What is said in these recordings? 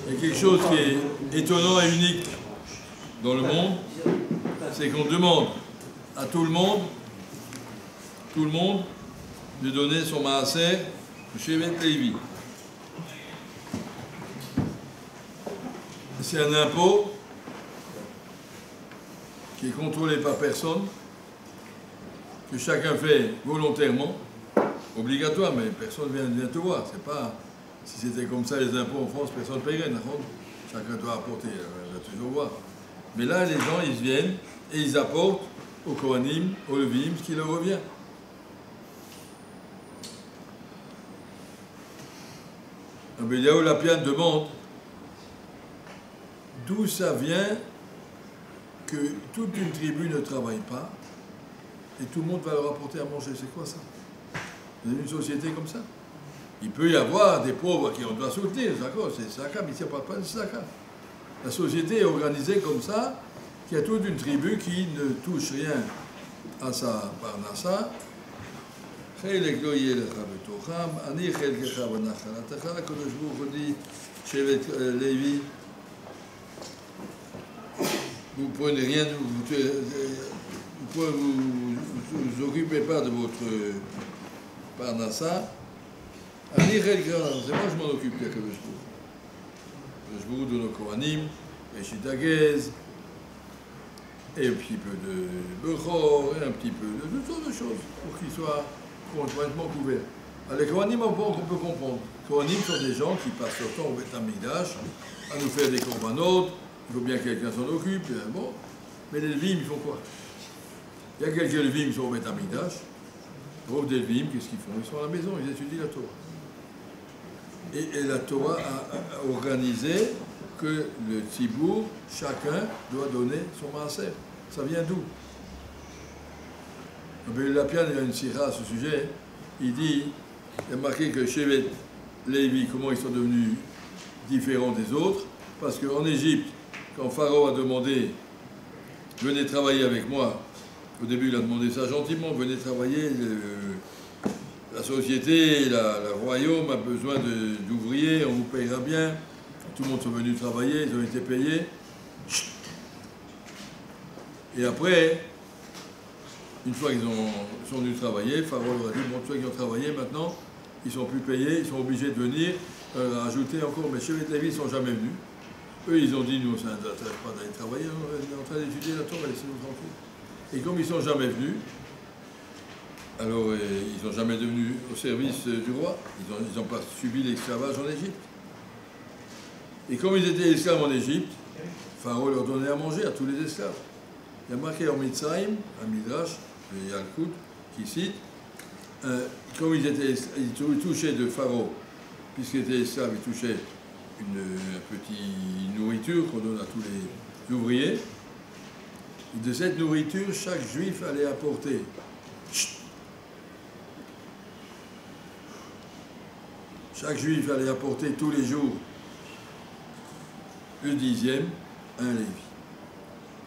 Il y a quelque chose qui est étonnant et unique dans le monde, c'est qu'on demande à tout le monde, de donner son maaser chez Shevet Levi. C'est un impôt qui est contrôlé par personne, que chacun fait volontairement, obligatoire, mais personne ne vient te voir. C'est pas, si c'était comme ça les impôts en France, personne ne paierait. Chacun doit apporter, on va toujours voir. Mais là, les gens, ils viennent et ils apportent au Kohanim, au Levim, ce qui leur revient. Eliyahu Lapian demande d'où ça vient que toute une tribu ne travaille pas et tout le monde va leur apporter à manger. C'est quoi ça? Vous avez une société comme ça? Il peut y avoir des pauvres qui on doit soutenir, d'accord, c'est Saka, mais ici on ne parle pas de Saka. La société est organisée comme ça, qu'il y a toute une tribu qui ne touche rien à sa parnassa. חלק לא יהיה לך בתוכם, אני חלקך בנחלתך, הקדוש ברוך הוא dit, Shevet Levi, vous prenez rien, vous occupez pas de votre parnassa, אני חלקך, c'est moi je m'en occupe, הקדוש ברוך הוא. הקדוש ברוך הוא donne au Kohanim, Reshit Hagez, et un petit peu de Bechor, et un petit peu de toutes sortes de choses, pour qu'ils soient complètement couverts. Les Kohanim, on peut comprendre. Les Kohanim sont des gens qui passent leur temps au Beth Amikdash à nous faire des korbanot, il faut bien que quelqu'un s'en occupe, bon. Mais les Levim, ils font quoi? Il y a quelques Levim qui sont au Beth Amikdash, pauvres des Levim, qu'est-ce qu'ils font? Ils sont à la maison, ils étudient la Torah. Et la Torah a organisé que le Tzibour, chacun doit donner son maaser. Ça vient d'où? Lapian, il a une sira à ce sujet. Il dit, il a marqué que Shevet Levi, comment ils sont devenus différents des autres, parce qu'en Égypte, quand Pharaon a demandé, venez travailler avec moi, au début il a demandé ça gentiment, venez travailler, la société, le royaume a besoin d'ouvriers, on vous payera bien. Tout le monde est venu travailler, ils ont été payés. Et après, une fois qu'ils sont venus travailler, Pharaon leur a dit, bon, ceux qui ont travaillé maintenant, ils ne sont plus payés, ils sont obligés de venir rajouter encore. Mais Shevet Levi, ils ne sont jamais venus. Eux, ils ont dit, nous, ça ne nous intéresse pas d'aller travailler, on est en train d'étudier la Torah, laissez-nous tranquilles. Et comme ils ne sont jamais venus, alors ils n'ont jamais devenu au service du roi, ils n'ont pas subi l'esclavage en Égypte. Et comme ils étaient esclaves en Égypte, Pharaon leur donnait à manger à tous les esclaves. Il y a marqué en Mitzrayim, un Midrash, le Yalkut, qui cite, comme ils touchaient de Pharaon, puisqu'ils étaient esclaves, ils touchaient une petite nourriture qu'on donne à tous les ouvriers. Et de cette nourriture, chaque juif allait apporter tous les jours le 10e, un Lévi.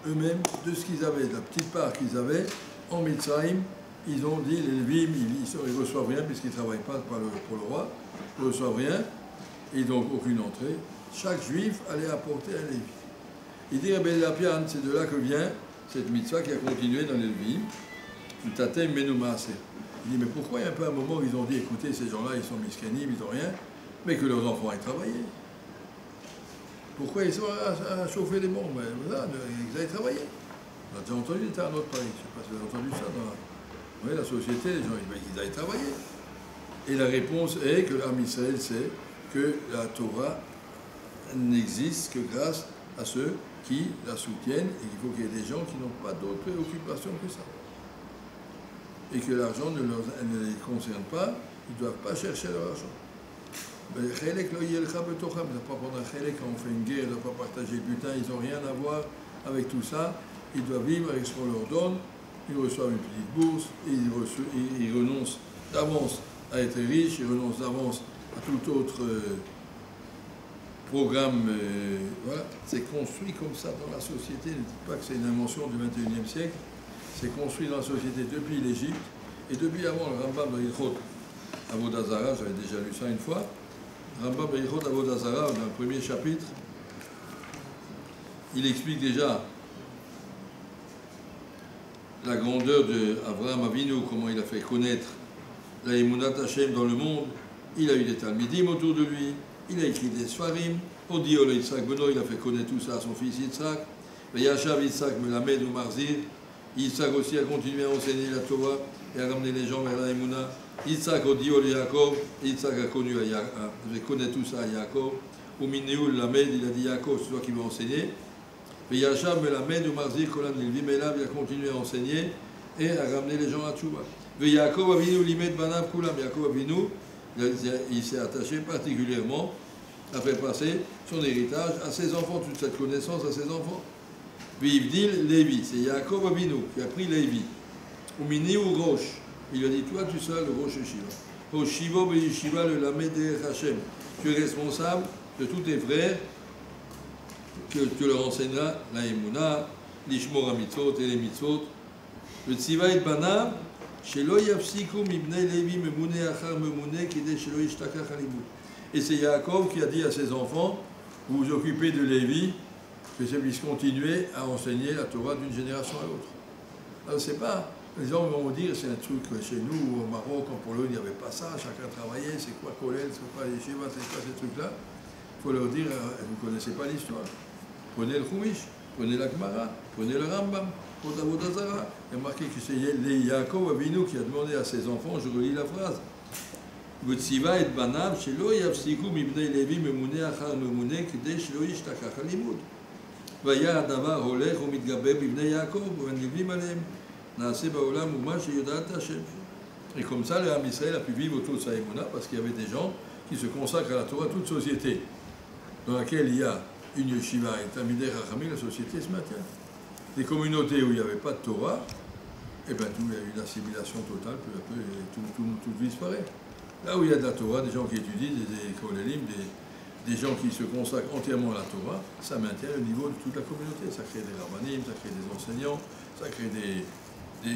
Eux-mêmes, de ce qu'ils avaient, de la petite part qu'ils avaient, en Mitzrayim, ils ont dit, les Lévim, ils ne reçoivent rien puisqu'ils ne travaillent pas pour le roi, ils ne reçoivent rien, et donc aucune entrée. Chaque juif allait apporter un Lévi. Il dit, Rabbi Lapian, c'est de là que vient cette mitzvah qui a continué dans les Lévim, le Tatem Menu Maaser. Il dit, mais pourquoi il y a un peu un moment où ils ont dit, écoutez, ces gens-là, ils sont miscanim, ils n'ont rien, mais que leurs enfants aient travaillé. Pourquoi ils sont à chauffer les bombes? Voilà, ils aillent travailler. On a déjà entendu un autre pareil. Je ne sais pas si vous avez entendu ça dans la société, les gens ils aillent travailler. Et la réponse est que l'Am Israël sait que la Torah n'existe que grâce à ceux qui la soutiennent et qu'il faut qu'il y ait des gens qui n'ont pas d'autre préoccupation que ça. Et que l'argent ne les concerne pas, ils ne doivent pas chercher leur argent. Mais Chelek lo yeh lecha betocham, ils ne doivent pas prendre un Chelek quand on fait une guerre, ils ne doivent pas partager le butin, ils n'ont rien à voir avec tout ça. Ils doivent vivre avec ce qu'on leur donne, ils reçoivent une petite bourse, et ils renoncent d'avance à être riches, ils renoncent d'avance à tout autre programme. Voilà, c'est construit comme ça dans la société. Ne dites pas que c'est une invention du XXIe siècle, c'est construit dans la société depuis l'Égypte et depuis avant le Rambam de Hilchot Avodah Zarah, j'avais déjà lu ça une fois. Rambam Berichot Avodah Zarah, dans le premier chapitre, il explique déjà la grandeur d'Avraham Avinu, comment il a fait connaître la Emunat Hashem dans le monde. Il a eu des Talmidim autour de lui, il a écrit des Sfarim. Odiol Yitzhak Beno, il a fait connaître tout ça à son fils Yitzhak. Yashav Yitzhak Melamed ou Marzir. Yitzhak aussi a continué à enseigner la Torah et à ramener les gens vers la Emunah. Yitzhak Odiol Yaakov, Yitzhak a fait connaître tout ça à Yaakov. Ou Minéoul Lamed, il a dit Yaakov, c'est toi qui vas enseigner. Yashav Melamed ou Marzir, Kolan Nilvim Elav, il a continué à enseigner et à ramener les gens à Tchouva. Yaakov Avinu Limed Banav Kulam, Yaakov Avinu, il s'est attaché particulièrement à faire passer son héritage à ses enfants, toute cette connaissance à ses enfants. Vivdil Lévi, c'est Yaakov Avinu qui a pris Lévi. Ou Mini ou Roche, il a dit toi tu seras le Roche Shiva. Hoshivo Yeshiva le Lamed Hashem. Tu es responsable de tous tes frères, que tu leur enseigneras la Emunah, l'Ishmor HaMitzvot et les Mitzvot. Le Tziva et Banav, Shelo Yafsiku Mibnei Lévi Memune Achar Memune Kide Shelo Yishtakach Halimut. Et c'est Yaakov qui a dit à ses enfants, vous vous occupez de Lévi, que ça puisse continuer à enseigner la Torah d'une génération à l'autre. Alors c'est pas, les gens vont dire, c'est un truc chez nous, au Maroc, en Pologne, il n'y avait pas ça, chacun travaillait, c'est quoi Kolel, c'est quoi les Shiva, c'est quoi ces trucs-là. Il faut leur dire, vous ne connaissez pas l'histoire. Prenez le Chumash, prenez la Gemara, prenez le Rambam, prenez Avodah Zarah. Il y a marqué que c'est Yaakov Avinu qui a demandé à ses enfants, je relis la phrase, וציווה את בניו שלא יפסיקו מבני לוי ממונה אחר ממונה כדי שלא ישתכח הלימוד. והיה הדבר הולך ומתגבר בבני יעקב ונלווים עליהם. נעשה בעולם אומה שיודעת השם. Et comme ça, le Ham Israël a pu vivre autour de sa émouna parce qu'il y avait des gens qui se consacrent à la Torah, toute société dans laquelle il y a une yeshiva et Talmidei Chachamim, la société se maintient. Des communautés où il n'y avait pas de Torah, eh bien, il y a eu une assimilation totale, peu à peu, et tout disparaît. Là où il y a de la Torah, des gens qui étudient, des kolélim, des gens qui se consacrent entièrement à la Torah, ça maintient le niveau de toute la communauté. Ça crée des rabbanim, ça crée des enseignants, ça crée la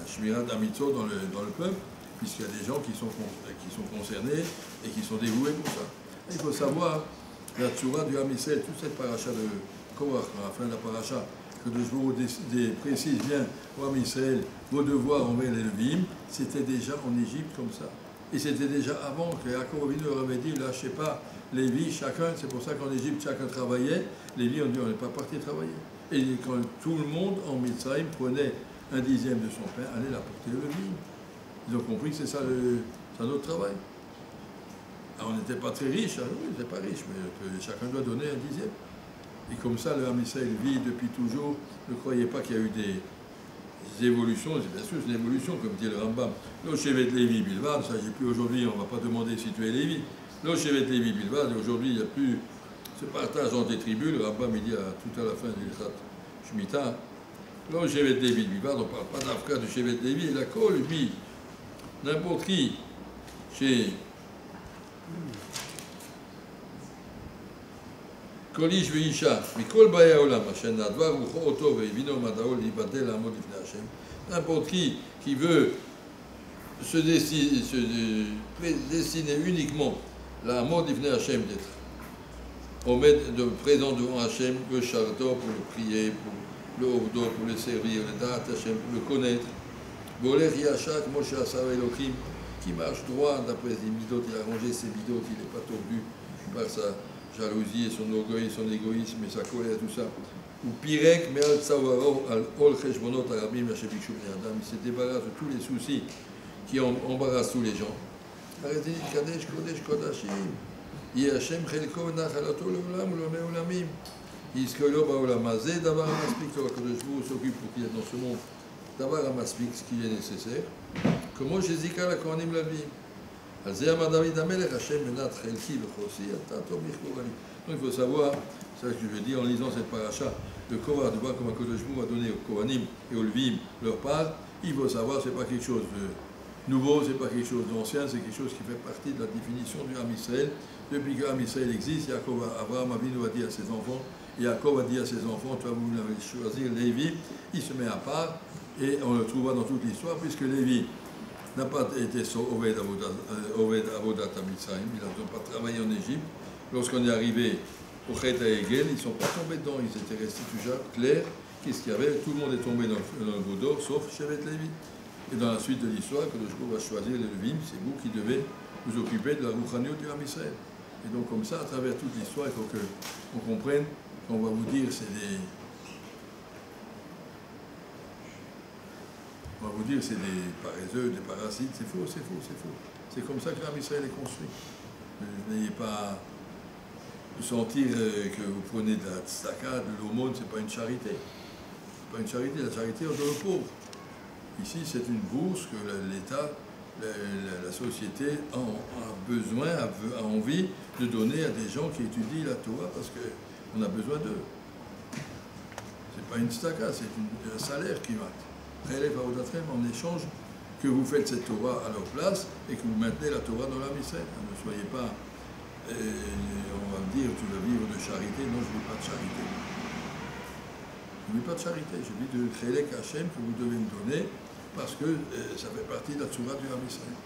shmirat d'amitzot dans le peuple, puisqu'il y a des gens qui sont concernés et qui sont dévoués pour ça. Et il faut savoir, la Tzura du Ham Israël, toute cette paracha de Korach, à la fin de la paracha, que de Shvou précise bien au Ham Israël, vos devoirs envers les Lévim, c'était déjà en Égypte comme ça. Et c'était déjà avant que Yaakov Avinu leur avait dit, lâchez pas Lévi, chacun, c'est pour ça qu'en Égypte chacun travaillait, Lévi ont dit on n'est pas parti travailler. Et quand tout le monde en Mitzrayim prenait un dixième de son pain, allait l'apporter au Lévi. Ils ont compris que c'est ça notre travail. Alors, on n'était pas très riches, on n'était pas riches, mais chacun doit donner un dixième. Et comme ça, le Ham Israël vit depuis toujours. Ne croyez pas qu'il y a eu des évolutions. Bien sûr, c'est une évolution, comme dit le Rambam. L'Oshevet Lévi Bilvad, ça j'ai plus aujourd'hui, on ne va pas demander si tu es Lévi. L'Oshevet Lévi Bilvad, aujourd'hui, il n'y a plus ce partage entre les tribus. Le Rambam, il dit tout à la fin de l'Ilchat Shemitah. L'Oshevet Lévi Bilvad, on ne parle pas d'Afka de Shevet Lévi. La Kol, lui, n'importe qui, chez כל איש ואישה, מכל באי העולם, אשר נדבר רוחו אותו והבינו מדעו להיבדל לעמוד לפני השם. N'importe qui veut se destiner uniquement la mort d'Ifnei Hashem, d'être présent devant Hashem, le Sharto pour le prier, pour le Ovdo, pour le servir, le Da'at Hashem, pour le connaître. Bolech Yashak, Moshe Asar Elohim, qui marche droit d'après les midot, il a rangé ses midot, il n'est pas tordu par sa jalousie et son orgueil, son égoïsme et sa colère, tout ça. Ou Pirek, mais al Tzavaro, al Ol Cheshbonot Arabim, Hashem Adam, il se débarrasse de tous les soucis qui embarrassent tous les gens. Arrêtez, Kadesh, Kodesh, Kodashim, Yi Hashem Chelko, Nachalato, L'Olam, L'Omé Olamim, Yiskolo, Baolam, Azé, Davar Amaspik, Kadosh Hu s'occupe pour qu'il y ait dans ce monde, Davar Amaspik, ce qui est nécessaire. Comment Jézika la Kohanim Lavim? Donc il faut savoir, c'est ça que je veux dire en lisant cette paracha de Korah, de voir comment Kadosh Hu a donné aux Kohanim et aux Levim leur part. Il faut savoir, ce n'est pas quelque chose de nouveau, ce n'est pas quelque chose d'ancien, c'est quelque chose qui fait partie de la définition du Ham Israël. Depuis que Ham Israël existe, Abraham Avinu a dit à ses enfants, Yaakov a dit à ses enfants, toi vous l'avez choisi, Lévi, il se met à part, et on le trouvera dans toute l'histoire, puisque Lévi n'a pas été Oved Avodat Mitzrayim, il n'a pas travaillé en Égypte. Lorsqu'on est arrivé au Chet HaEgel, ils ne sont pas tombés dedans, ils étaient restés toujours clairs. Qu'est-ce qu'il y avait? Tout le monde est tombé dans le Vaudor, sauf Shevet Lévi. Et dans la suite de l'histoire, que le jour va choisir les Lévim, c'est vous qui devez vous occuper de la Rouchaniout du Ham Israël. Et donc comme ça, à travers toute l'histoire, il faut qu'on comprenne qu'on va vous dire c'est des... On va vous dire c'est des paresseux, des parasites, c'est faux, c'est faux, c'est faux. C'est comme ça que l'Am Israël est construit. N'ayez pas de sentir que vous prenez de la tzedaka, de l'aumône, c'est pas une charité. C'est pas une charité, la charité on donne aux pauvres. Ici c'est une bourse que l'État, la société a besoin, a envie de donner à des gens qui étudient la Torah parce qu'on a besoin d'eux. C'est pas une tzedaka, c'est un salaire qui va. En échange que vous faites cette Torah à leur place et que vous maintenez la Torah dans la Israël. Ne soyez pas, on va me dire, tu veux vivre de charité. Non, je ne vis pas de charité. Je ne vis pas de charité, je vis de Chelek Hachem que vous devez me donner parce que ça fait partie de la Torah du Ham Israël.